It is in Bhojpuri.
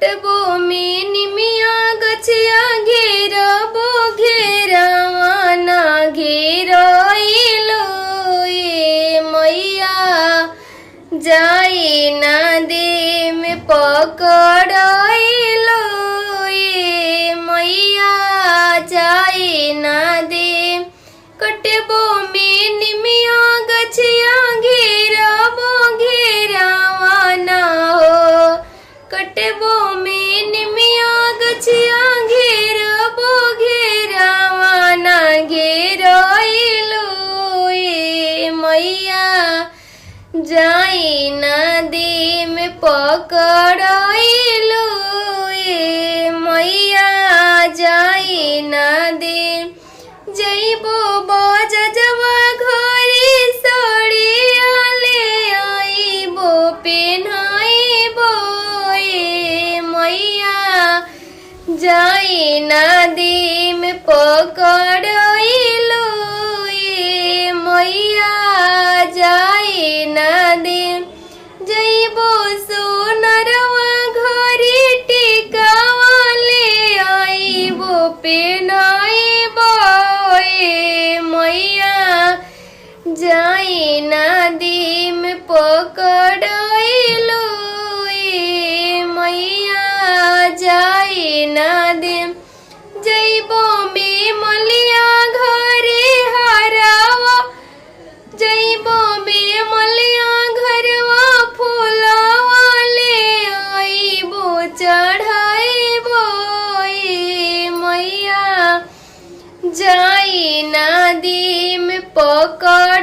कटबो में निमिया गछिया घेरबो घेरावाना घेरइलो ए मैया जाई ना दे में पकड़इलो ए मैया जाई ना दे कटबो में निमिया गछिया घेरबो घेरावाना हो कटबो में निमिया गछिया घेरबो घेरावाना घेरइलो ए मैया जाई ना दे में पकड़इलो ए मैया जाई ना दे जइबो बजजवा घरे सड़िया ले आइबो पेन्हाइबो ए मैया जाई ना दे में पकड़इलो ए मैया जाई ना दे जइबो सोनरवा घरे टिकावा ले आइबो पेन्हाइबो ए मैया जाई ना दे में पकड़इलो ए मैया जाई ना दे जइबो में मलिया घरे हरावा जइबो में मलिया घरवा फूलवा ले आइबो चढ़ाइबो ए मैया जाई ना दे में पकड़